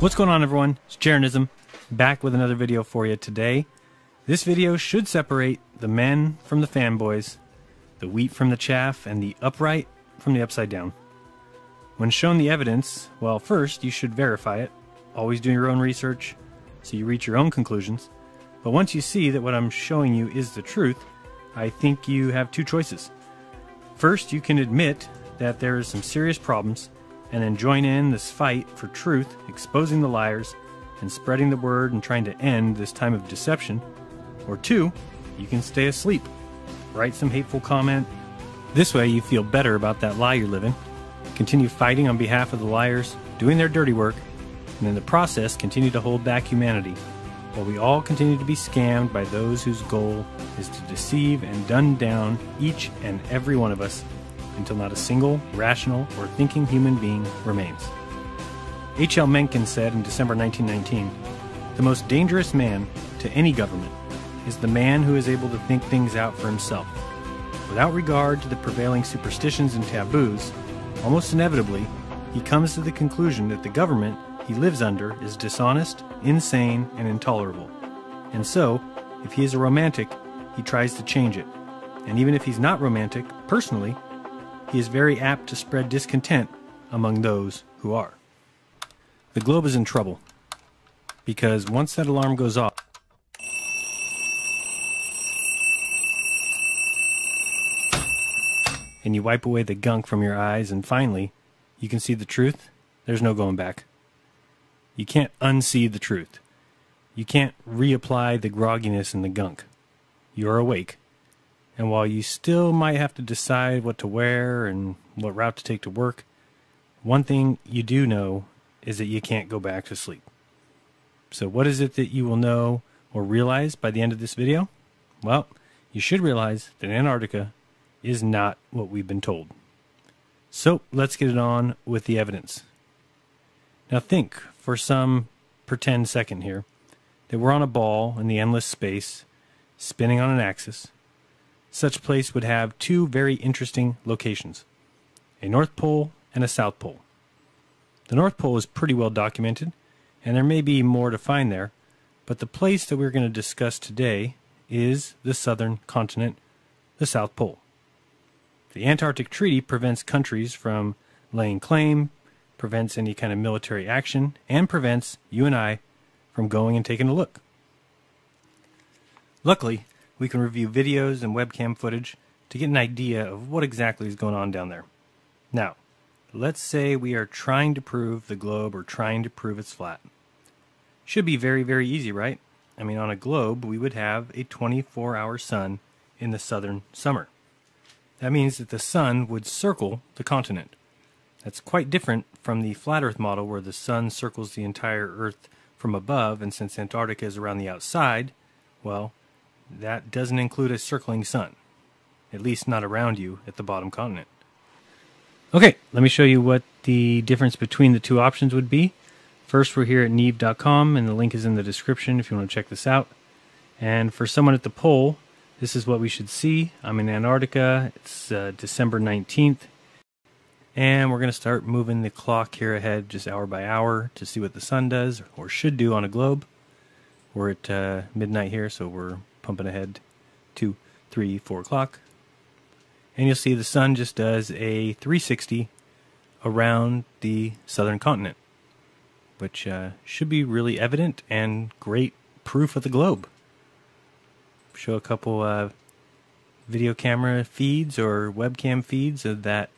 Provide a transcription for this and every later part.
What's going on, everyone? It's Jaronism, back with another video for you today. This video should separate the men from the fanboys, the wheat from the chaff, and the upright from the upside down. When shown the evidence, well, first you should verify it, always do your own research so you reach your own conclusions. But once you see that what I'm showing you is the truth, I think you have two choices. First, you can admit that there are some serious problems and then join in this fight for truth, exposing the liars and spreading the word and trying to end this time of deception. Or two, you can stay asleep, write some hateful comment. This way you feel better about that lie you're living, continue fighting on behalf of the liars, doing their dirty work, and in the process continue to hold back humanity, while we all continue to be scammed by those whose goal is to deceive and dumb down each and every one of us until not a single rational or thinking human being remains. H.L. Mencken said in December 1919, "The most dangerous man to any government is the man who is able to think things out for himself. Without regard to the prevailing superstitions and taboos, almost inevitably, he comes to the conclusion that the government he lives under is dishonest, insane, and intolerable. And so, if he is a romantic, he tries to change it. And even if he's not romantic, personally, he is very apt to spread discontent among those who are." The globe is in trouble, because once that alarm goes off, and you wipe away the gunk from your eyes, and finally, you can see the truth, there's no going back. You can't unsee the truth. You can't reapply the grogginess and the gunk. You're awake. And while you still might have to decide what to wear and what route to take to work, one thing you do know is that you can't go back to sleep. So what is it that you will know or realize by the end of this video? Well, you should realize that Antarctica is not what we've been told. So let's get it on with the evidence. Now think for some pretend second here that we're on a ball in the endless space, spinning on an axis. Such place would have two very interesting locations, a North Pole and a South Pole. The North Pole is pretty well documented, and there may be more to find there, but the place that we're going to discuss today is the southern continent, the South Pole. The Antarctic Treaty prevents countries from laying claim, prevents any kind of military action, and prevents you and I from going and taking a look. Luckily, we can review videos and webcam footage to get an idea of what exactly is going on down there. Now, let's say we are trying to prove the globe or trying to prove it's flat. Should be very, very easy, right? I mean, on a globe, we would have a 24-hour sun in the southern summer. That means that the sun would circle the continent. That's quite different from the flat Earth model where the sun circles the entire Earth from above, and since Antarctica is around the outside, well, that doesn't include a circling sun, at least not around you at the bottom continent. Okay, let me show you what the difference between the two options would be. First, we're here at Neve.com, and the link is in the description if you want to check this out. And for someone at the pole, this is what we should see. I'm in Antarctica. It's December 19th. And we're going to start moving the clock here ahead just hour by hour to see what the sun does, or should do on a globe. We're at midnight here, so we're pumping ahead 2, 3, 4 o'clock. And you'll see the sun just does a 360 around the southern continent, which should be really evident and great proof of the globe. Show a couple video camera feeds or webcam feeds of that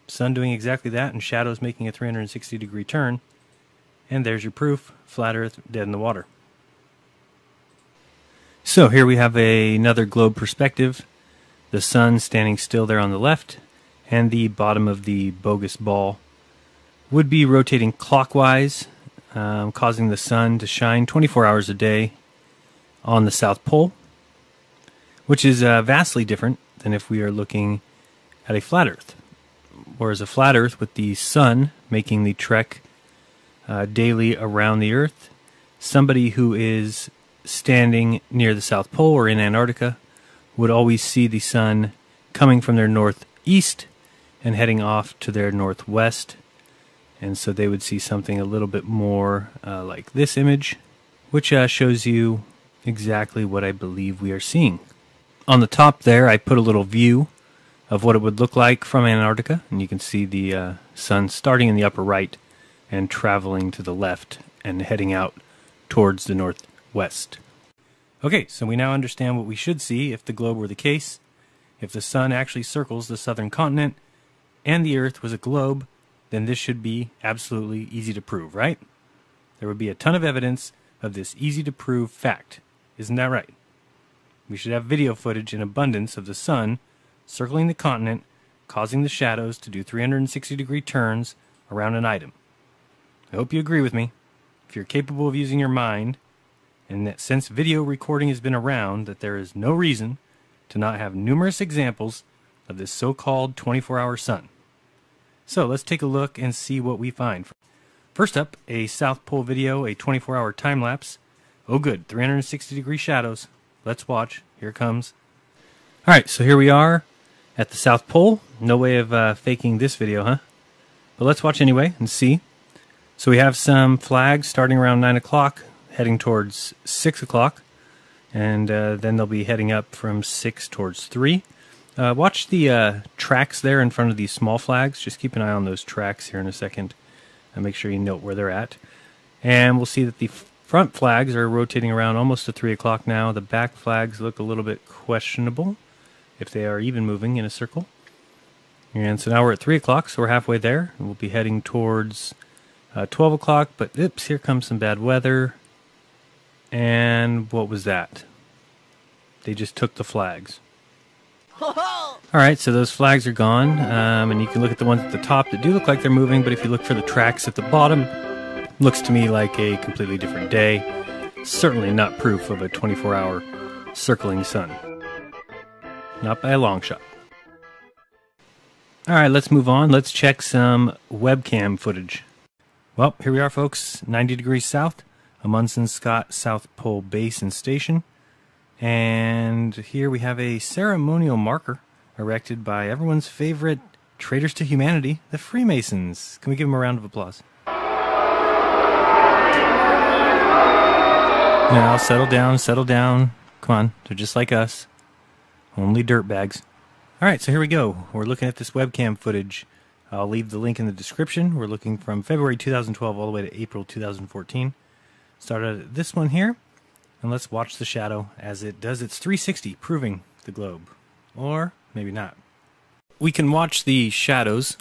sun doing exactly that, and shadows making a 360-degree turn. And there's your proof, flat Earth, dead in the water. So here we have another globe perspective. The sun standing still there on the left, and the bottom of the bogus ball would be rotating clockwise, causing the sun to shine 24 hours a day on the South Pole, which is vastly different than if we are looking at a flat Earth. Whereas a flat Earth with the sun making the trek daily around the Earth, somebody who is standing near the South Pole or in Antarctica would always see the sun coming from their northeast and heading off to their northwest And so they would see something a little bit more like this image, which shows you exactly what I believe we are seeing. On the top there, I put a little view of what it would look like from Antarctica, and you can see the sun starting in the upper right and traveling to the left and heading out towards the northwest. Okay, so we now understand what we should see if the globe were the case. If the sun actually circles the southern continent and the Earth was a globe, then this should be absolutely easy to prove, right? There would be a ton of evidence of this easy to prove fact. Isn't that right? We should have video footage in abundance of the sun circling the continent, causing the shadows to do 360-degree turns around an item. I hope you agree with me. If you're capable of using your mind, and that since video recording has been around, that there is no reason to not have numerous examples of this so-called 24-hour sun. So let's take a look and see what we find. First up, a South Pole video, a 24-hour time-lapse. Oh good, 360-degree shadows. Let's watch. Here it comes. Alright, so here we are at the South Pole. No way of faking this video, huh? But let's watch anyway and see. So we have some flags starting around 9 o'clock, heading towards 6 o'clock, and then they'll be heading up from 6 towards 3. Watch the tracks there in front of these small flags. Just keep an eye on those tracks here in a second and make sure you note where they're at. And we'll see that the front flags are rotating around almost to 3 o'clock now. The back flags look a little bit questionable, if they are even moving in a circle. And so now we're at 3 o'clock, so we're halfway there. We'll be heading towards 12 o'clock, but oops, here comes some bad weather. And what was that? They just took the flags. Alright, so those flags are gone, and you can look at the ones at the top that do look like they're moving, but if you look for the tracks at the bottom, it looks to me like a completely different day. Certainly not proof of a 24-hour circling sun. Not by a long shot. Alright, let's move on. Let's check some webcam footage. Well, here we are, folks, 90 degrees south, Amundsen Scott South Pole Base and Station. And here we have a ceremonial marker erected by everyone's favorite traitors to humanity, the Freemasons. Can we give them a round of applause? Now, settle down, settle down. Come on, they're just like us. Only dirtbags. Alright, so here we go. We're looking at this webcam footage. I'll leave the link in the description. We're looking from February 2012 all the way to April 2014. Started at this one here, and let's watch the shadow as it does its 360, proving the globe. Or maybe not. We can watch the shadows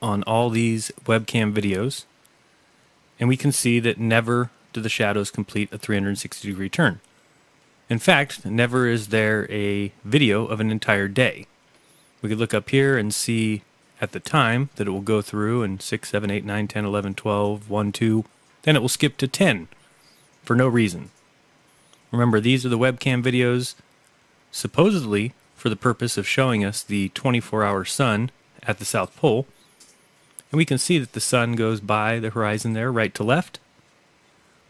on all these webcam videos, and we can see that never do the shadows complete a 360-degree turn. In fact, never is there a video of an entire day. We could look up here and see at the time that it will go through and 6, 7, 8, 9, 10, 11, 12, 1, 2, then it will skip to 10 for no reason. Remember, these are the webcam videos supposedly for the purpose of showing us the 24-hour sun at the South Pole. And we can see that the sun goes by the horizon there, right to left.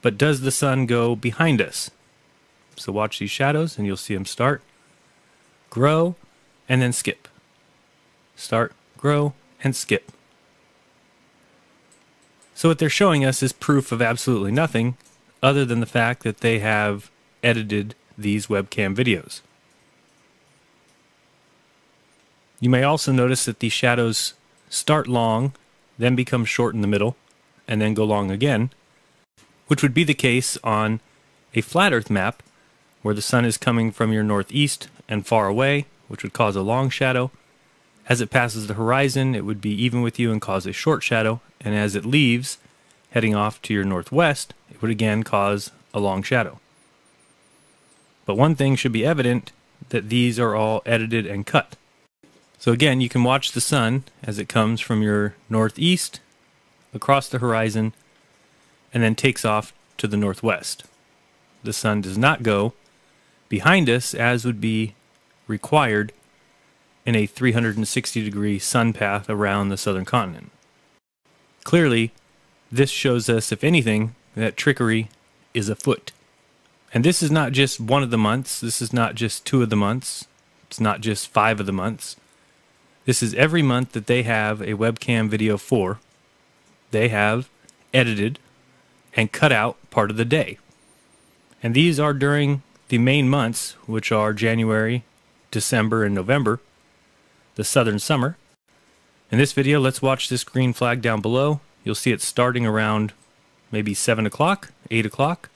But does the sun go behind us? So watch these shadows and you'll see them start, grow, and then skip. Start, grow, and skip. So what they're showing us is proof of absolutely nothing other than the fact that they have edited these webcam videos. You may also notice that these shadows start long, then become short in the middle, and then go long again, which would be the case on a flat Earth map where the sun is coming from your northeast and far away, which would cause a long shadow. As it passes the horizon, it would be even with you and cause a short shadow, and as it leaves, heading off to your northwest, it would again cause a long shadow. But one thing should be evident, that these are all edited and cut. So again, you can watch the sun as it comes from your northeast, across the horizon, and then takes off to the northwest. The sun does not go behind us as would be required in a 360-degree sun path around the southern continent. Clearly, this shows us, if anything, that trickery is afoot. And this is not just one of the months, this is not just 2 of the months, it's not just 5 of the months. This is every month that they have a webcam video for, they have edited and cut out part of the day. And these are during the main months, which are January, December, and November, the southern summer. In this video, let's watch this green flag down below. You'll see it starting around maybe 7 o'clock, 8 o'clock,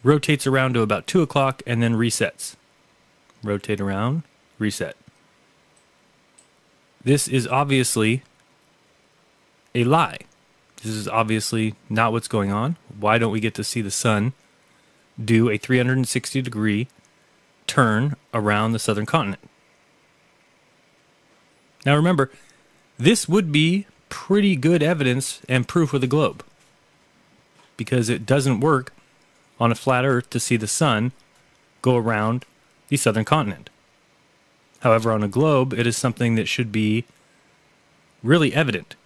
rotates around to about 2 o'clock, and then resets. Rotate around, reset. This is obviously a lie. This is obviously not what's going on. Why don't we get to see the sun do a 360-degree turn around the southern continent? Now remember, this would be pretty good evidence and proof with a globe, because it doesn't work on a flat Earth to see the sun go around the southern continent. However, on a globe, it is something that should be really evident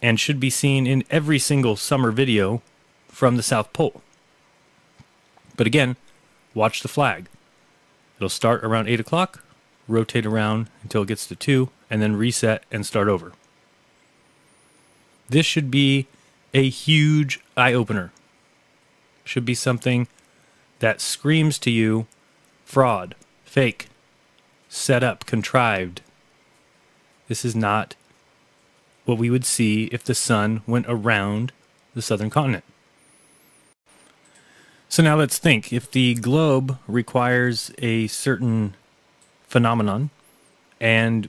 and should be seen in every single summer video from the South Pole. But again, watch the flag. It'll start around 8 o'clock, rotate around until it gets to 2, and then reset and start over. This should be a huge eye-opener. Should be something that screams to you fraud, fake, set up, contrived. This is not what we would see if the sun went around the southern continent. So now let's think. If the globe requires a certain phenomenon, and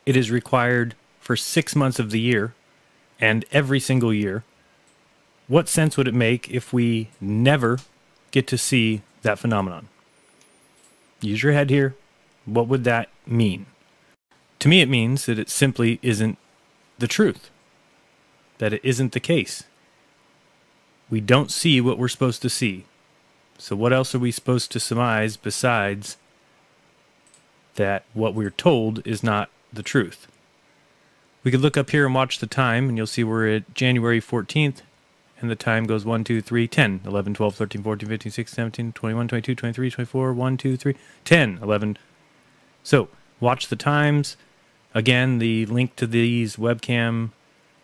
it is required for 6 months of the year, and every single year, what sense would it make if we never get to see that phenomenon? Use your head here. What would that mean? To me, it means that it simply isn't the truth, that it isn't the case. We don't see what we're supposed to see. So what else are we supposed to surmise besides that what we're told is not the truth? We could look up here and watch the time, and you'll see we're at January 14th, and the time goes 1, 2, 3, 10, 11, 12, 13, 14, 15, 16, 17, 21, 22, 23, 24, 1, 2, 3, 10, 11. So watch the times. Again, the link to these webcam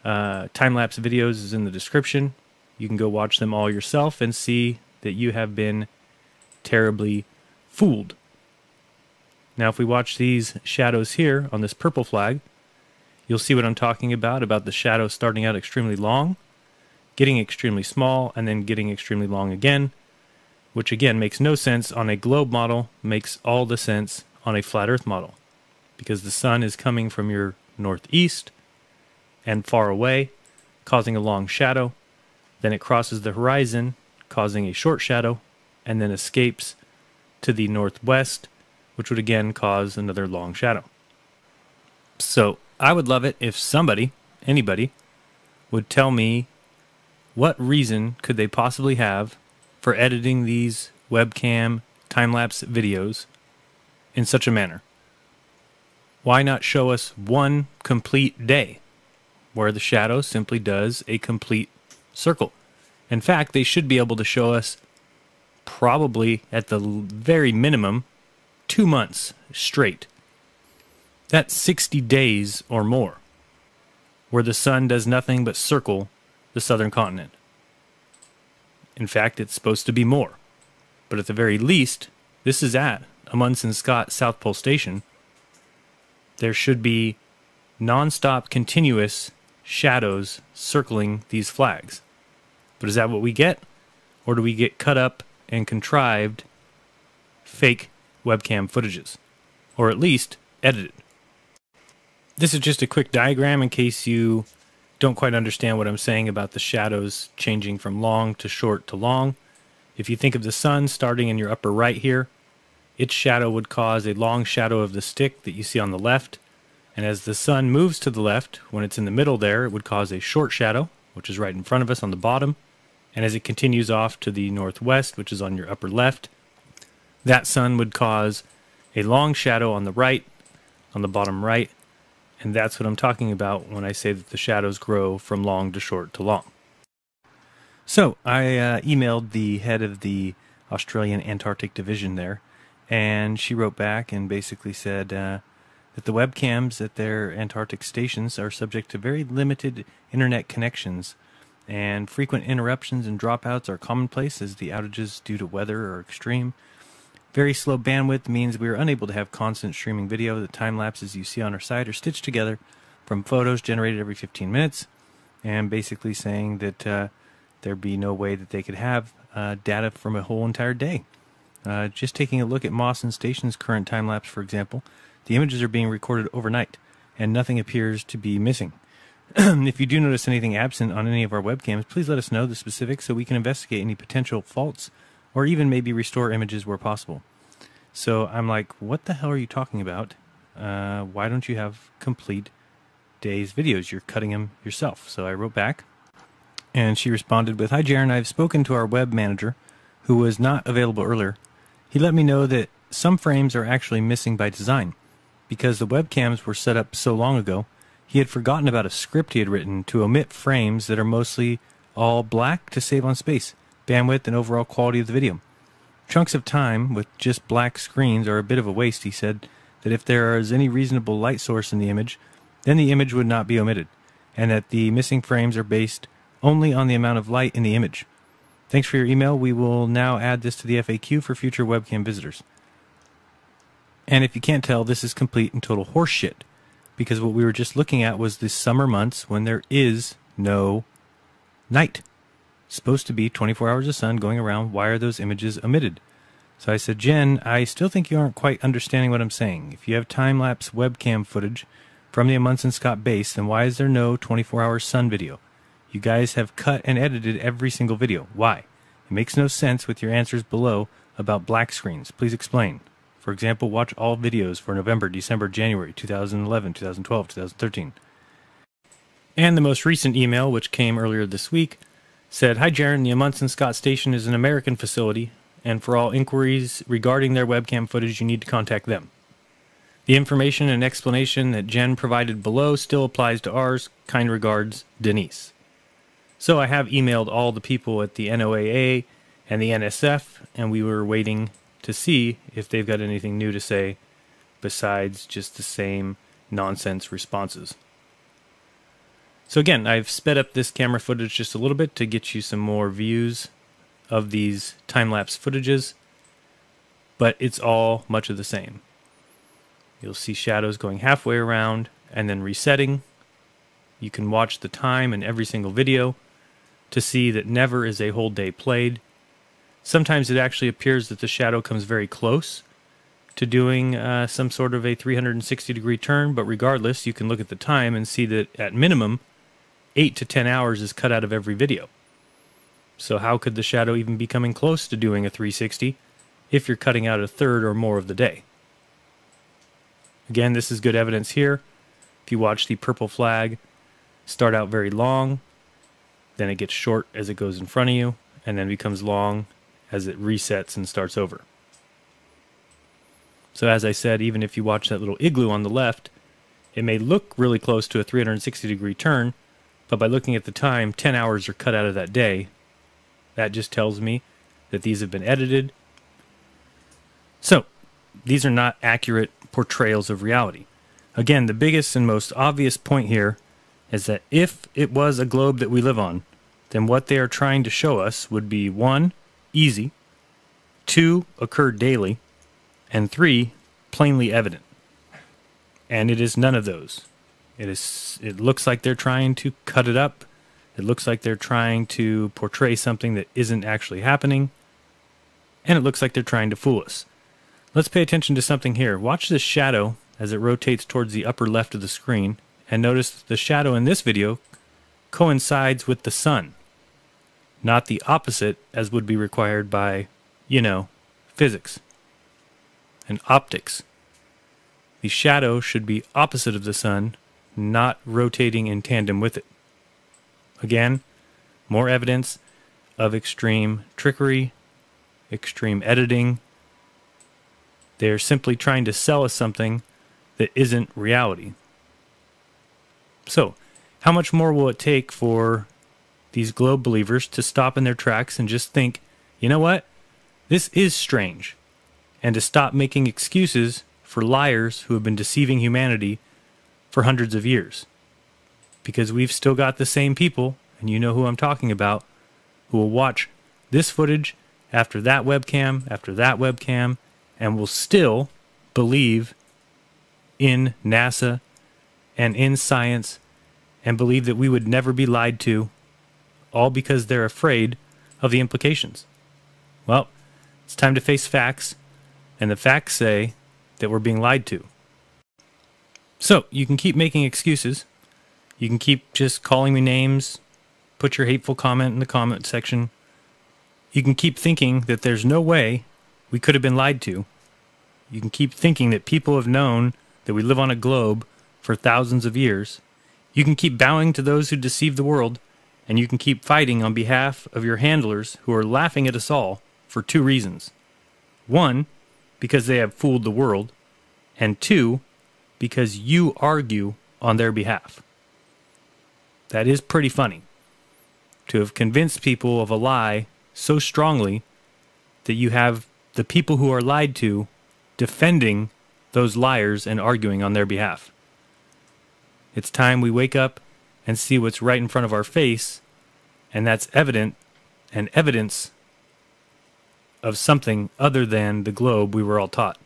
time-lapse videos is in the description. You can go watch them all yourself and see that you have been terribly fooled. Now, if we watch these shadows here on this purple flag, you'll see what I'm talking about the shadow starting out extremely long, getting extremely small, and then getting extremely long again, which again makes no sense on a globe model, makes all the sense on a flat Earth model, because the sun is coming from your northeast and far away, causing a long shadow. Then it crosses the horizon, causing a short shadow, and then escapes to the northwest, which would again cause another long shadow. So I would love it if somebody, anybody, would tell me what reason could they possibly have for editing these webcam time-lapse videos in such a manner. Why not show us one complete day where the shadow simply does a complete circle? In fact, they should be able to show us probably at the very minimum 2 months straight. That's 60 days or more where the sun does nothing but circle the southern continent. In fact, it's supposed to be more. But at the very least, this is at Amundsen Scott South Pole Station. There should be non-stop continuous shadows circling these flags. But is that what we get? Or do we get cut up and contrived fake webcam footages? Or at least edited? This is just a quick diagram in case you don't quite understand what I'm saying about the shadows changing from long to short to long. If you think of the sun starting in your upper right here, its shadow would cause a long shadow of the stick that you see on the left. And as the sun moves to the left, when it's in the middle there, it would cause a short shadow, which is right in front of us on the bottom. And as it continues off to the northwest, which is on your upper left, that sun would cause a long shadow on the right, on the bottom right. And that's what I'm talking about when I say that the shadows grow from long to short to long. So I emailed the head of the Australian Antarctic Division there, and she wrote back and basically said, that the webcams at their Antarctic stations are subject to very limited internet connections, and frequent interruptions and dropouts are commonplace as the outages due to weather are extreme. Very slow bandwidth means we are unable to have constant streaming video. The time lapses you see on our site are stitched together from photos generated every 15 minutes, and basically saying that there'd be no way that they could have data from a whole entire day. Just taking a look at Mawson Station's current time lapse, for example, the images are being recorded overnight, and nothing appears to be missing. If you do notice anything absent on any of our webcams, please let us know the specifics so we can investigate any potential faults, or even maybe restore images where possible. So I'm like, what the hell are you talking about? Why don't you have complete day's videos? You're cutting them yourself. So I wrote back, and she responded with, "Hi Jaren, I've spoken to our web manager, who was not available earlier. He let me know that some frames are actually missing by design. Because the webcams were set up so long ago, he had forgotten about a script he had written to omit frames that are mostly all black to save on space, bandwidth, and overall quality of the video. Chunks of time with just black screens are a bit of a waste. He said that if there is any reasonable light source in the image, then the image would not be omitted, and that the missing frames are based only on the amount of light in the image. Thanks for your email. We will now add this to the FAQ for future webcam visitors." And if you can't tell, this is complete and total horseshit, because what we were just looking at was the summer months when there is no night. It's supposed to be 24 hours of sun going around. Why are those images omitted? So I said, "Jen, I still think you aren't quite understanding what I'm saying. If you have time-lapse webcam footage from the Amundsen Scott base, then why is there no 24-hour sun video? You guys have cut and edited every single video. Why? It makes no sense with your answers below about black screens. Please explain. For example, watch all videos for November, December, January, 2011, 2012, 2013. And the most recent email, which came earlier this week, said, "Hi Jaren, the Amundsen Scott Station is an American facility, and for all inquiries regarding their webcam footage, you need to contact them. The information and explanation that Jen provided below still applies to ours. Kind regards, Denise." So I have emailed all the people at the NOAA and the NSF, and we were waiting to see if they've got anything new to say besides just the same nonsense responses. So again, I've sped up this camera footage just a little bit to get you some more views of these time-lapse footages, but it's all much of the same. You'll see shadows going halfway around and then resetting. You can watch the time in every single video to see that never is a whole day played. Sometimes it actually appears that the shadow comes very close to doing some sort of a 360-degree turn, but regardless, you can look at the time and see that at minimum, 8 to 10 hours is cut out of every video. So how could the shadow even be coming close to doing a 360 if you're cutting out a third or more of the day? Again, this is good evidence here. If you watch the purple flag start out very long, then it gets short as it goes in front of you, and then becomes long as it resets and starts over. So as I said, even if you watch that little igloo on the left, it may look really close to a 360-degree turn, but by looking at the time, 10 hours are cut out of that day. That just tells me that these have been edited. So, these are not accurate portrayals of reality. Again, the biggest and most obvious point here is that if it was a globe that we live on, then what they are trying to show us would be 1, easy, 2, occur daily, and 3, plainly evident. And it is none of those. It looks like they're trying to cut it up. It looks like they're trying to portray something that isn't actually happening. And it looks like they're trying to fool us. Let's pay attention to something here. Watch this shadow as it rotates towards the upper left of the screen, and notice the shadow in this video coincides with the sun, not the opposite as would be required by, physics and optics. The shadow should be opposite of the sun, not rotating in tandem with it. Again, more evidence of extreme trickery, extreme editing. They're simply trying to sell us something that isn't reality. So, how much more will it take for these globe believers to stop in their tracks and just think, you know what? This is strange. And to stop making excuses for liars who have been deceiving humanity for hundreds of years. Because we've still got the same people, and you know who I'm talking about, who will watch this footage after that webcam, and will still believe in NASA and in science and believe that we would never be lied to, all because they're afraid of the implications. Well, it's time to face facts, and the facts say that we're being lied to. So, you can keep making excuses. You can keep just calling me names, put your hateful comment in the comment section. You can keep thinking that there's no way we could have been lied to. You can keep thinking that people have known that we live on a globe for thousands of years. You can keep bowing to those who deceive the world, and you can keep fighting on behalf of your handlers who are laughing at us all for two reasons. One, because they have fooled the world, and two, because you argue on their behalf. That is pretty funny, to have convinced people of a lie so strongly that you have the people who are lied to defending those liars and arguing on their behalf. It's time we wake up and see what's right in front of our face, and that's evident and evidence of something other than the globe we were all taught.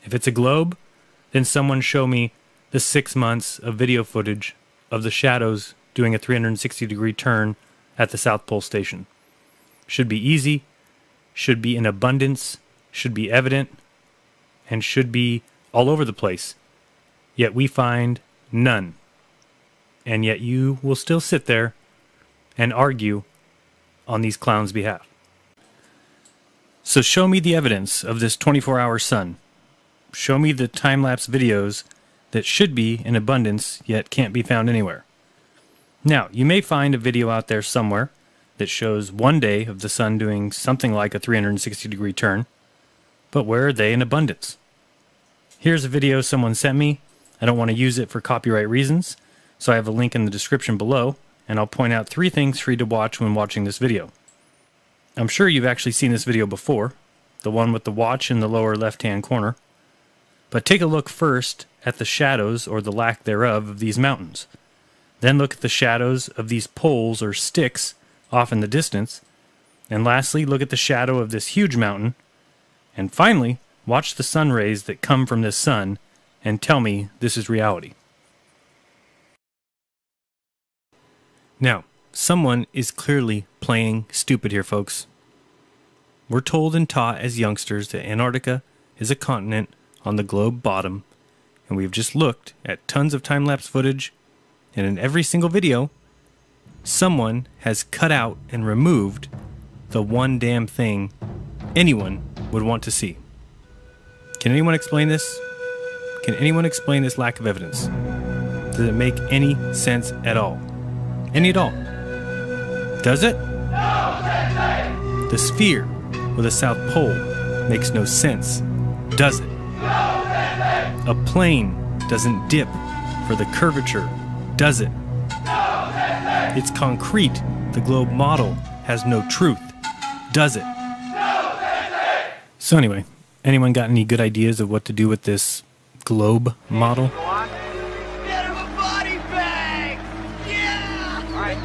If it's a globe, then someone show me the 6 months of video footage of the shadows doing a 360-degree turn at the South Pole Station. Should be easy, should be in abundance, should be evident, and should be all over the place. Yet we find none. And yet you will still sit there and argue on these clowns' behalf. So show me the evidence of this 24-hour sun. Show me the time-lapse videos that should be in abundance yet can't be found anywhere. Now, you may find a video out there somewhere that shows one day of the sun doing something like a 360-degree turn, but where are they in abundance? Here's a video someone sent me. I don't want to use it for copyright reasons, so I have a link in the description below, and I'll point out 3 things for you to watch when watching this video. I'm sure you've actually seen this video before, the one with the watch in the lower left-hand corner. But take a look first at the shadows, or the lack thereof, of these mountains. Then look at the shadows of these poles or sticks off in the distance. And lastly, look at the shadow of this huge mountain. And finally, watch the sun rays that come from this sun and tell me this is reality. Now, someone is clearly playing stupid here, folks. We're told and taught as youngsters that Antarctica is a continent on the globe bottom, and we've just looked at tons of time-lapse footage, and in every single video, someone has cut out and removed the one damn thing anyone would want to see. Can anyone explain this? Can anyone explain this lack of evidence? Does it make any sense at all? Any at all? Does it? No, the sphere with a South Pole makes no sense, does it? No, a plane doesn't dip for the curvature, does it? No, it's concrete. The globe model has no truth, does it? No, so anyway, anyone got any good ideas of what to do with this globe model? Get him a body bag! Yeah! All right.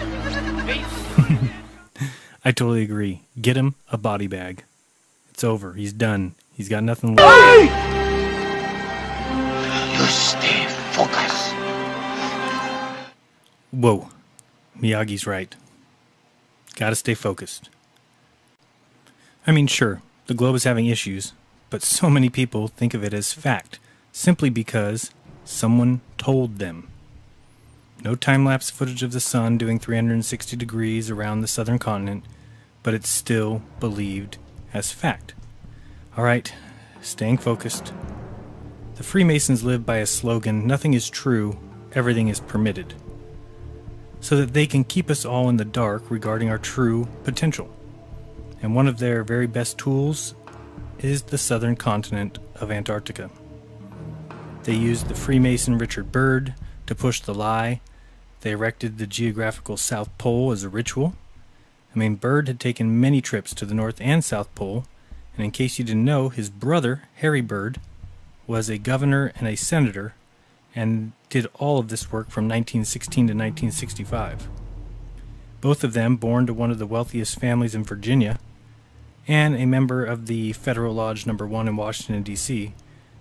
I totally agree. Get him a body bag. It's over. He's done. He's got nothing left. You stay focused. Whoa. Miyagi's right. Gotta stay focused. I mean, sure, the globe is having issues, but so many people think of it as fact, simply because someone told them. No time-lapse footage of the sun doing 360 degrees around the southern continent, but it's still believed as fact. Alright, staying focused. The Freemasons live by a slogan, nothing is true, everything is permitted, so that they can keep us all in the dark regarding our true potential. And one of their very best tools is the southern continent of Antarctica. They used the Freemason Richard Byrd to push the lie. They erected the geographical South Pole as a ritual. I mean, Byrd had taken many trips to the North and South Pole, and in case you didn't know, his brother, Harry Byrd, was a governor and a senator, and did all of this work from 1916 to 1965. Both of them born to one of the wealthiest families in Virginia, and a member of the Federal Lodge No. 1 in Washington, D.C.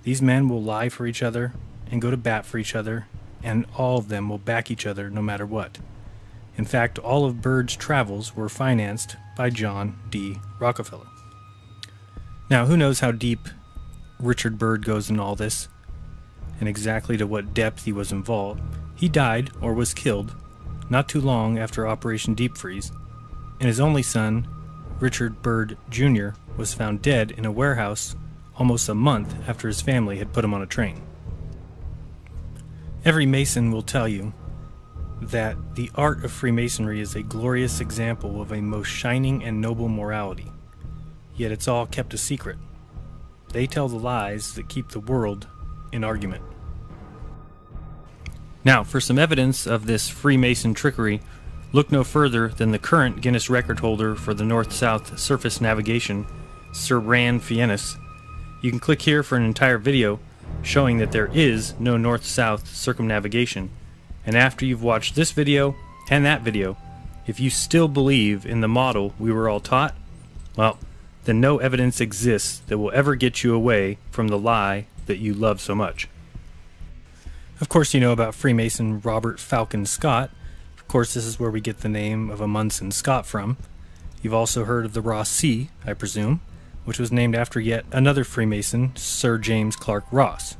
These men will lie for each other and go to bat for each other, and all of them will back each other no matter what. In fact, all of Byrd's travels were financed by John D. Rockefeller. Now, who knows how deep Richard Byrd goes in all this, and exactly to what depth he was involved. He died, or was killed, not too long after Operation Deep Freeze, and his only son, Richard Byrd Jr., was found dead in a warehouse almost a month after his family had put him on a train. Every Mason will tell you that the art of Freemasonry is a glorious example of a most shining and noble morality, yet it's all kept a secret. They tell the lies that keep the world in argument. Now, for some evidence of this Freemason trickery, look no further than the current Guinness record holder for the North-South surface navigation, Sir Ran Fiennes. You can click here for an entire video showing that there is no north-south circumnavigation. And after you've watched this video and that video, if you still believe in the model we were all taught, well, then no evidence exists that will ever get you away from the lie that you love so much. Of course, you know about Freemason Robert Falcon Scott. Of course, this is where we get the name of Amundsen Scott from. You've also heard of the Ross Sea, I presume, which was named after yet another Freemason, Sir James Clark Ross.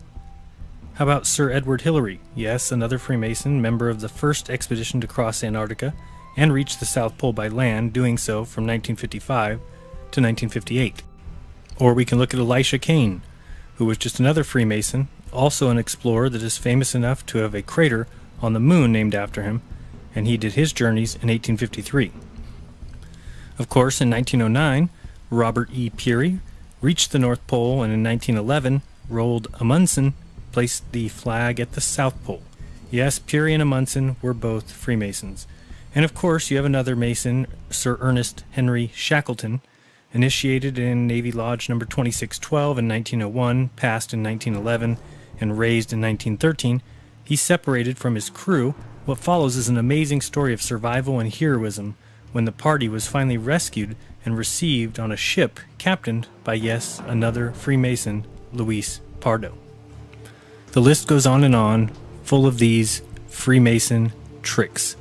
How about Sir Edward Hillary? Yes, another Freemason, member of the first expedition to cross Antarctica and reach the South Pole by land, doing so from 1955 to 1958. Or we can look at Elisha Kane, who was just another Freemason, also an explorer that is famous enough to have a crater on the moon named after him, and he did his journeys in 1853. Of course, in 1909, Robert E. Peary reached the North Pole, and in 1911, Roald Amundsen placed the flag at the South Pole. Yes, Peary and Amundsen were both Freemasons. And of course, you have another Mason, Sir Ernest Henry Shackleton, initiated in Navy Lodge No. 2612 in 1901, passed in 1911, and raised in 1913. He separated from his crew. What follows is an amazing story of survival and heroism when the party was finally rescued and received on a ship captained by, yes, another Freemason, Luis Pardo. The list goes on, full of these Freemason tricks,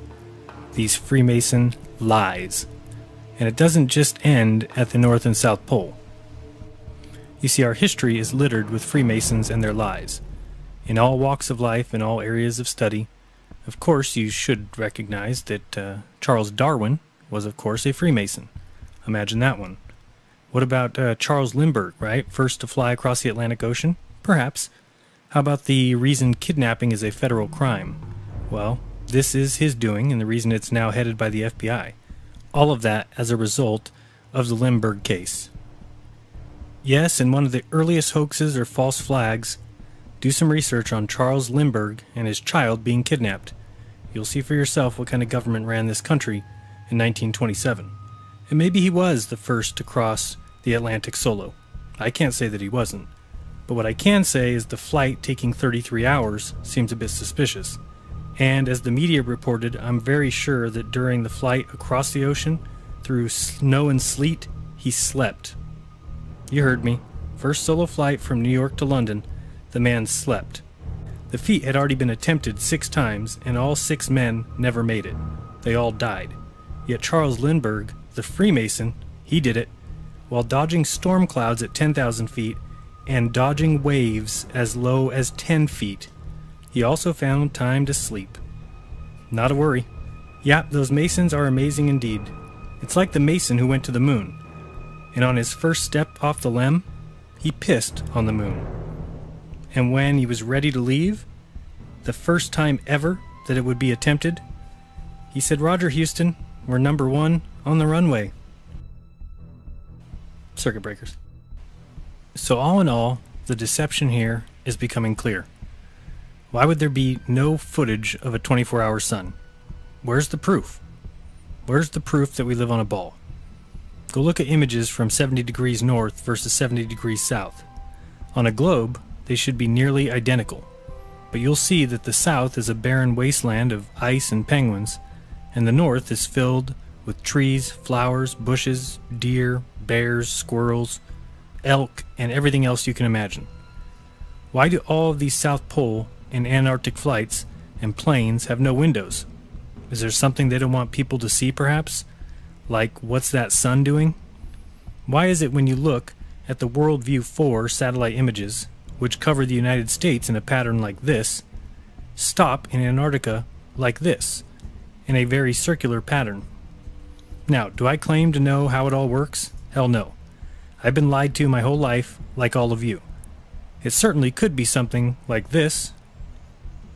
these Freemason lies. And it doesn't just end at the North and South Pole. You see, our history is littered with Freemasons and their lies. In all walks of life, in all areas of study. Of course, you should recognize that Charles Darwin was, of course, a Freemason. Imagine that one. What about Charles Lindbergh, right? First to fly across the Atlantic Ocean? Perhaps. How about the reason kidnapping is a federal crime? Well, this is his doing, and the reason it's now headed by the FBI. All of that as a result of the Lindbergh case. Yes, in one of the earliest hoaxes or false flags, do some research on Charles Lindbergh and his child being kidnapped. You'll see for yourself what kind of government ran this country in 1927. And maybe he was the first to cross the Atlantic solo. I can't say that he wasn't. But what I can say is the flight taking 33 hours seems a bit suspicious. And as the media reported, I'm very sure that during the flight across the ocean, through snow and sleet, he slept. You heard me. First solo flight from New York to London, the man slept. The feat had already been attempted 6 times, and all 6 men never made it. They all died. Yet Charles Lindbergh, the Freemason, he did it, while dodging storm clouds at 10,000 feet and dodging waves as low as 10 feet. He also found time to sleep. Not a worry. Yeah, those Masons are amazing indeed. It's like the Mason who went to the moon, and on his first step off the LEM, he pissed on the moon. And when he was ready to leave, the first time ever that it would be attempted, he said, "Roger, Houston, we're number 1 on the runway." Circuit breakers. So all in all, the deception here is becoming clear. Why would there be no footage of a 24-hour sun? Where's the proof? Where's the proof that we live on a ball? Go look at images from 70 degrees north versus 70 degrees south. On a globe, they should be nearly identical. But you'll see that the south is a barren wasteland of ice and penguins, and the north is filled with trees, flowers, bushes, deer, bears, squirrels, elk, and everything else you can imagine. Why do all of these South Pole and Antarctic flights and planes have no windows? Is there something they don't want people to see, perhaps? Like, what's that sun doing? Why is it when you look at the WorldView 4 satellite images, which cover the United States in a pattern like this, stop in Antarctica like this, in a very circular pattern? Now, do I claim to know how it all works? Hell no. I've been lied to my whole life, like all of you. It certainly could be something like this,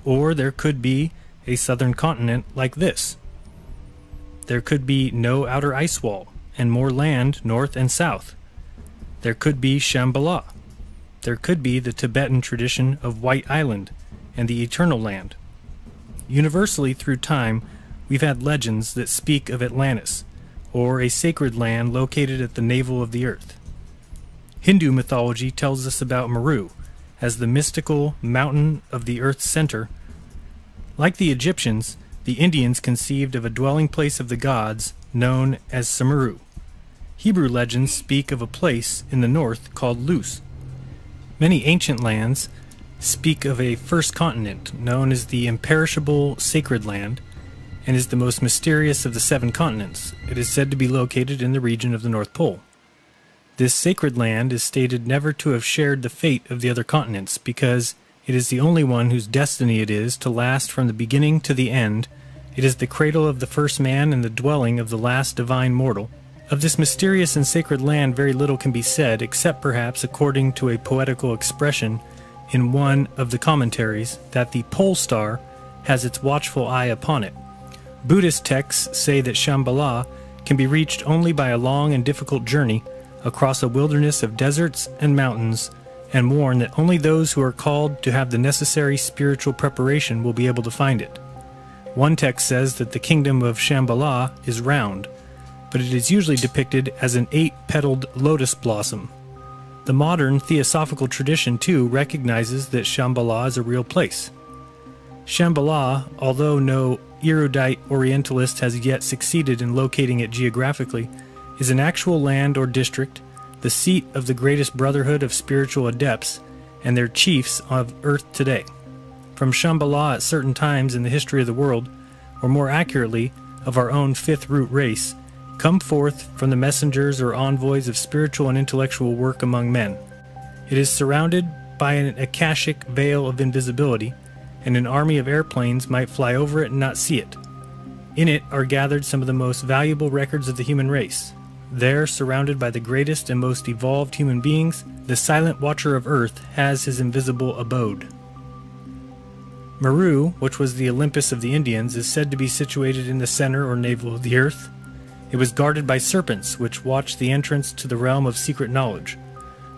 or there could be a southern continent like this. There could be no outer ice wall, and more land north and south. There could be Shambhala. There could be the Tibetan tradition of White Island and the Eternal Land. Universally through time, we've had legends that speak of Atlantis, or a sacred land located at the navel of the earth. Hindu mythology tells us about Meru as the mystical mountain of the earth's center. Like the Egyptians, the Indians conceived of a dwelling place of the gods known as Sumeru. Hebrew legends speak of a place in the north called Luz. Many ancient lands speak of a first continent known as the imperishable sacred land, and is the most mysterious of the 7 continents. It is said to be located in the region of the North Pole. This sacred land is stated never to have shared the fate of the other continents, because it is the only one whose destiny it is to last from the beginning to the end. It is the cradle of the first man and the dwelling of the last divine mortal. Of this mysterious and sacred land very little can be said, except perhaps according to a poetical expression in one of the commentaries, that the pole star has its watchful eye upon it. Buddhist texts say that Shambhala can be reached only by a long and difficult journey across a wilderness of deserts and mountains, and warn that only those who are called to have the necessary spiritual preparation will be able to find it. One text says that the kingdom of Shambhala is round, but it is usually depicted as an 8-petaled lotus blossom. The modern theosophical tradition, too, recognizes that Shambhala is a real place. Shambhala, although no erudite Orientalist has yet succeeded in locating it geographically, is an actual land or district, the seat of the greatest brotherhood of spiritual adepts and their chiefs of earth today. From Shambhala at certain times in the history of the world, or more accurately, of our own fifth root race, come forth from the messengers or envoys of spiritual and intellectual work among men. It is surrounded by an akashic veil of invisibility, and an army of airplanes might fly over it and not see it. In it are gathered some of the most valuable records of the human race. There, surrounded by the greatest and most evolved human beings, the silent watcher of earth has his invisible abode. Meru, which was the Olympus of the Indians, is said to be situated in the center or navel of the earth. It was guarded by serpents, which watched the entrance to the realm of secret knowledge.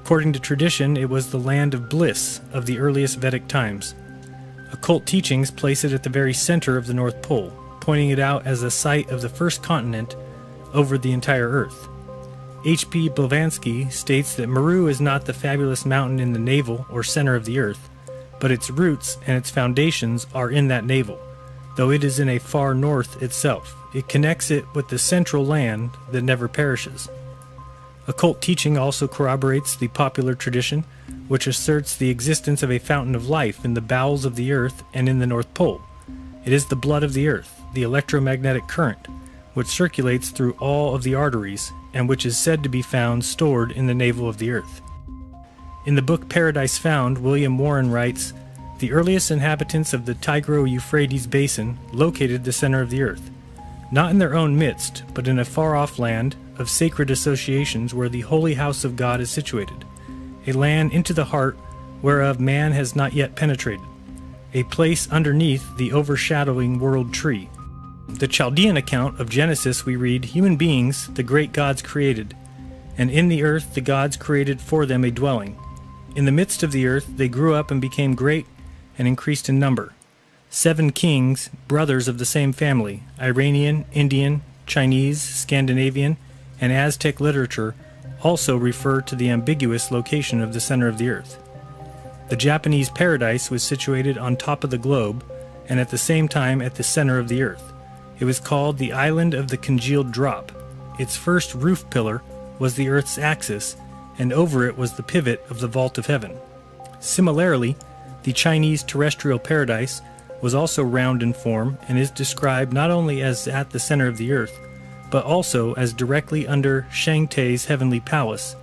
According to tradition, it was the land of bliss of the earliest Vedic times. Occult teachings place it at the very center of the North Pole, pointing it out as the site of the first continent over the entire Earth. H.P. Blavatsky states that Meru is not the fabulous mountain in the navel or center of the Earth, but its roots and its foundations are in that navel, though it is in a far north itself. It connects it with the central land that never perishes. Occult teaching also corroborates the popular tradition, which asserts the existence of a fountain of life in the bowels of the Earth and in the North Pole. It is the blood of the Earth, the electromagnetic current, which circulates through all of the arteries, and which is said to be found stored in the navel of the Earth. In the book Paradise Found, William Warren writes, "The earliest inhabitants of the Tigro-Euphrates basin located the center of the Earth, not in their own midst, but in a far-off land of sacred associations where the holy house of God is situated, a land into the heart whereof man has not yet penetrated, a place underneath the overshadowing world tree." The Chaldean account of Genesis we read, "Human beings the great gods created, and in the earth the gods created for them a dwelling. In the midst of the earth they grew up and became great and increased in number. 7 kings, brothers of the same family, Iranian, Indian, Chinese, Scandinavian, and Aztec literature also refer to the ambiguous location of the center of the earth. The Japanese paradise was situated on top of the globe, and at the same time at the center of the earth. It was called the Island of the Congealed Drop. Its first roof pillar was the Earth's axis, and over it was the pivot of the vault of heaven. Similarly, the Chinese terrestrial paradise was also round in form and is described not only as at the center of the earth, but also as directly under Shangtai's heavenly palace,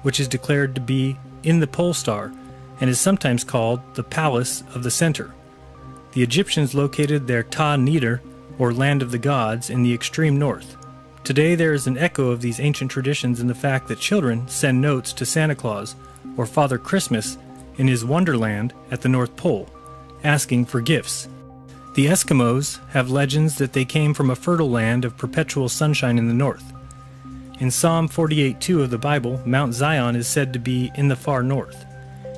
which is declared to be in the pole star and is sometimes called the Palace of the Center. The Egyptians located their Ta Neder, or Land of the Gods, in the extreme north. Today there is an echo of these ancient traditions in the fact that children send notes to Santa Claus, or Father Christmas, in his Wonderland at the North Pole, asking for gifts. The Eskimos have legends that they came from a fertile land of perpetual sunshine in the north. In Psalm 48:2 of the Bible, Mount Zion is said to be in the far north.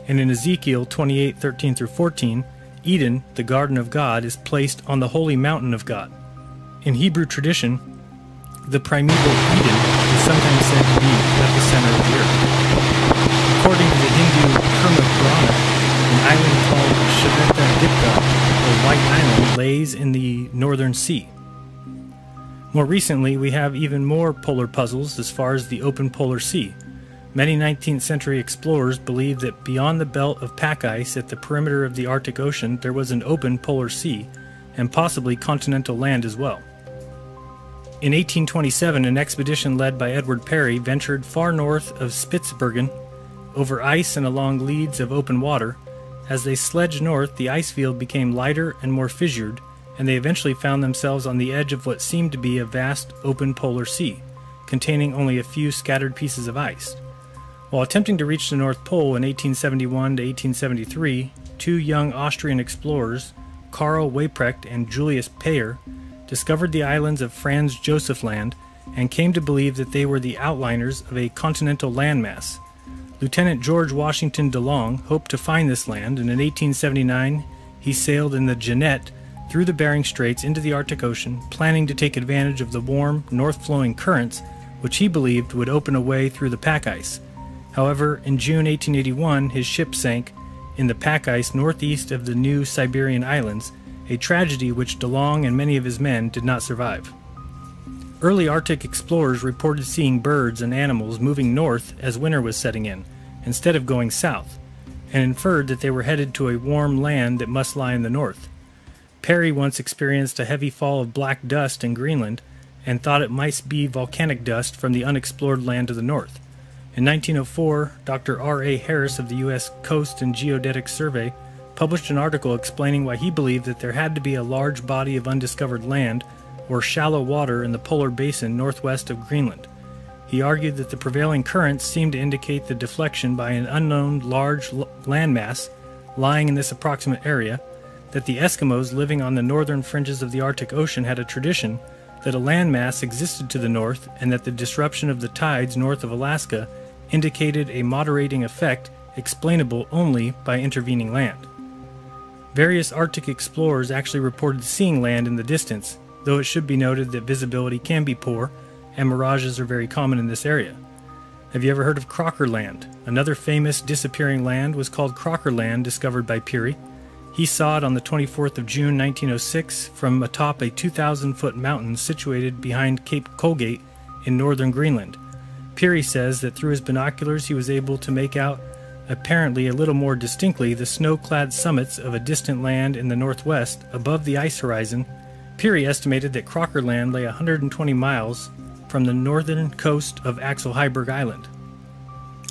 And in Ezekiel 28:13-14, Eden, the garden of God, is placed on the holy mountain of God. In Hebrew tradition, the primeval Eden is sometimes said to be at the center of the earth. According to the Hindu Karma Purana, an island called Shvetadipta, or White Island, lays in the northern sea. More recently, we have even more polar puzzles as far as the open polar sea. Many 19th century explorers believed that beyond the belt of pack ice at the perimeter of the Arctic Ocean there was an open polar sea, and possibly continental land as well. In 1827, an expedition led by Edward Parry ventured far north of Spitsbergen, over ice and along leads of open water. As they sledged north, the ice field became lighter and more fissured, and they eventually found themselves on the edge of what seemed to be a vast open polar sea, containing only a few scattered pieces of ice. While attempting to reach the North Pole in 1871 to 1873, two young Austrian explorers, Karl Weyprecht and Julius Payer, discovered the islands of Franz Josef Land and came to believe that they were the outliners of a continental landmass. Lieutenant George Washington DeLong hoped to find this land, and in 1879 he sailed in the Jeannette through the Bering Straits into the Arctic Ocean, planning to take advantage of the warm, north-flowing currents, which he believed would open a way through the pack ice. However, in June 1881, his ship sank in the pack ice northeast of the New Siberian Islands, a tragedy which DeLong and many of his men did not survive. Early Arctic explorers reported seeing birds and animals moving north as winter was setting in, instead of going south, and inferred that they were headed to a warm land that must lie in the north. Parry once experienced a heavy fall of black dust in Greenland and thought it might be volcanic dust from the unexplored land to the north. In 1904, Dr. R.A. Harris of the U.S. Coast and Geodetic Survey published an article explaining why he believed that there had to be a large body of undiscovered land or shallow water in the polar basin northwest of Greenland. He argued that the prevailing currents seemed to indicate the deflection by an unknown large landmass lying in this approximate area, that the Eskimos living on the northern fringes of the Arctic Ocean had a tradition that a landmass existed to the north, and that the disruption of the tides north of Alaska indicated a moderating effect explainable only by intervening land. Various Arctic explorers actually reported seeing land in the distance, though it should be noted that visibility can be poor and mirages are very common in this area. Have you ever heard of Crocker Land? Another famous disappearing land was called Crocker Land, discovered by Peary. He saw it on the 24th of June 1906 from atop a 2,000-foot mountain situated behind Cape Colgate in northern Greenland. Peary says that through his binoculars he was able to make out, apparently a little more distinctly, the snow-clad summits of a distant land in the northwest above the ice horizon. Peary estimated that Crocker Land lay 120 miles from the northern coast of Axel Heiberg Island.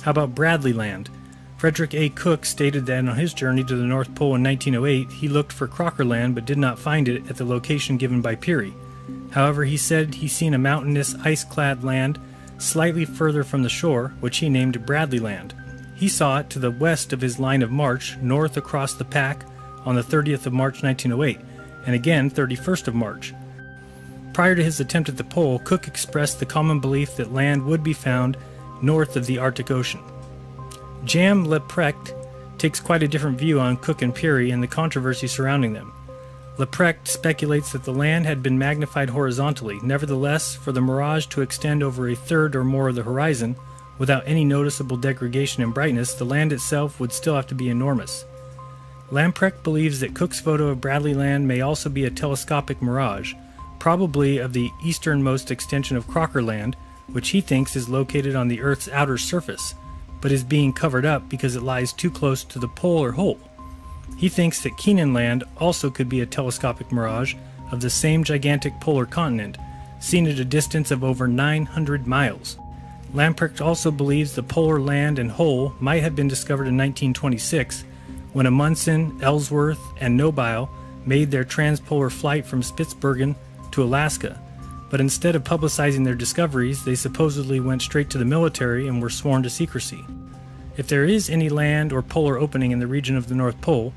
How about Bradley Land? Frederick A. Cook stated that on his journey to the North Pole in 1908, he looked for Crocker Land but did not find it at the location given by Peary. However, he said he seen a mountainous, ice-clad land slightly further from the shore, which he named Bradley Land. He saw it to the west of his line of march, north across the pack, on the 30th of March 1908, and again 31st of March. Prior to his attempt at the pole, Cook expressed the common belief that land would be found north of the Arctic Ocean. Jan Leprecht takes quite a different view on Cook and Peary and the controversy surrounding them. Leprecht speculates that the land had been magnified horizontally. Nevertheless, for the mirage to extend over a third or more of the horizon, without any noticeable degradation in brightness, the land itself would still have to be enormous. Lamprecht believes that Cook's photo of Bradley Land may also be a telescopic mirage, probably of the easternmost extension of Crocker Land, which he thinks is located on the Earth's outer surface, but is being covered up because it lies too close to the pole or hole. He thinks that Keenan Land also could be a telescopic mirage of the same gigantic polar continent, seen at a distance of over 900 miles. Lamprecht also believes the polar land and hole might have been discovered in 1926, when Amundsen, Ellsworth, and Nobile made their transpolar flight from Spitsbergen to Alaska, but instead of publicizing their discoveries, they supposedly went straight to the military and were sworn to secrecy. If there is any land or polar opening in the region of the North Pole,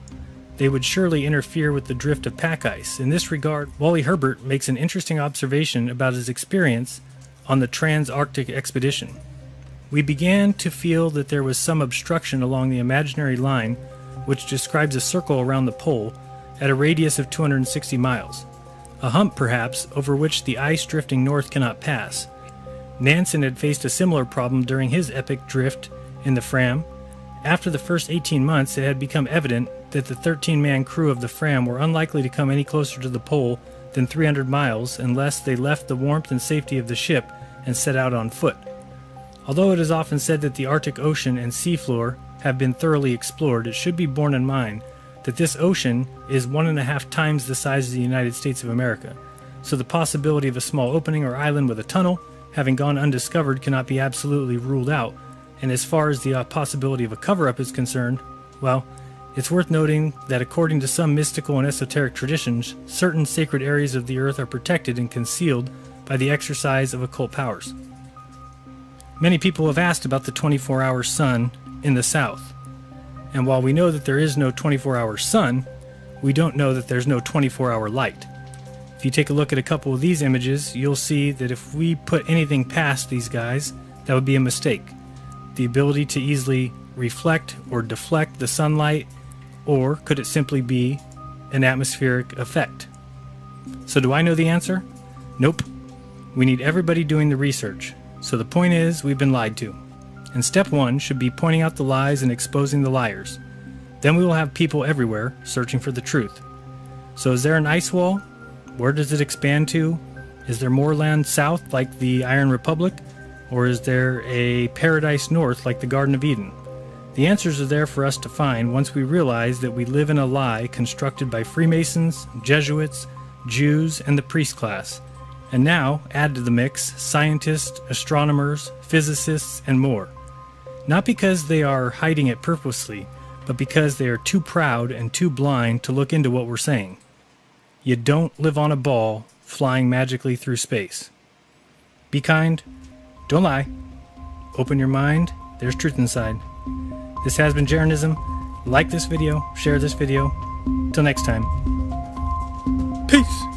they would surely interfere with the drift of pack ice. In this regard, Wally Herbert makes an interesting observation about his experience on the Trans-Arctic expedition. We began to feel that there was some obstruction along the imaginary line which describes a circle around the pole at a radius of 260 miles. A hump, perhaps, over which the ice drifting north cannot pass. Nansen had faced a similar problem during his epic drift in the Fram. After the first 18 months, it had become evident that the 13-man crew of the Fram were unlikely to come any closer to the pole than 300 miles unless they left the warmth and safety of the ship and set out on foot. Although it is often said that the Arctic Ocean and seafloor have been thoroughly explored, it should be borne in mind that this ocean is 1.5 times the size of the United States of America, so the possibility of a small opening or island with a tunnel having gone undiscovered cannot be absolutely ruled out, and as far as the possibility of a cover-up is concerned, well, it's worth noting that according to some mystical and esoteric traditions, certain sacred areas of the earth are protected and concealed by the exercise of occult powers. Many people have asked about the 24-hour sun in the south, and while we know that there is no 24-hour sun, we don't know that there's no 24-hour light. If you take a look at a couple of these images, you'll see that if we put anything past these guys, that would be a mistake. The ability to easily reflect or deflect the sunlight, or could it simply be an atmospheric effect? So do I know the answer? Nope. We need everybody doing the research. So the point is, we've been lied to. And step one should be pointing out the lies and exposing the liars. Then we will have people everywhere searching for the truth. So is there an ice wall? Where does it expand to? Is there more land south like the Iron Republic? Or is there a paradise north like the Garden of Eden? The answers are there for us to find once we realize that we live in a lie constructed by Freemasons, Jesuits, Jews, and the priest class. And now, add to the mix scientists, astronomers, physicists, and more. Not because they are hiding it purposely, but because they are too proud and too blind to look into what we're saying. You don't live on a ball flying magically through space. Be kind. Don't lie. Open your mind. There's truth inside. This has been Jaronism. Like this video. Share this video. Till next time. Peace.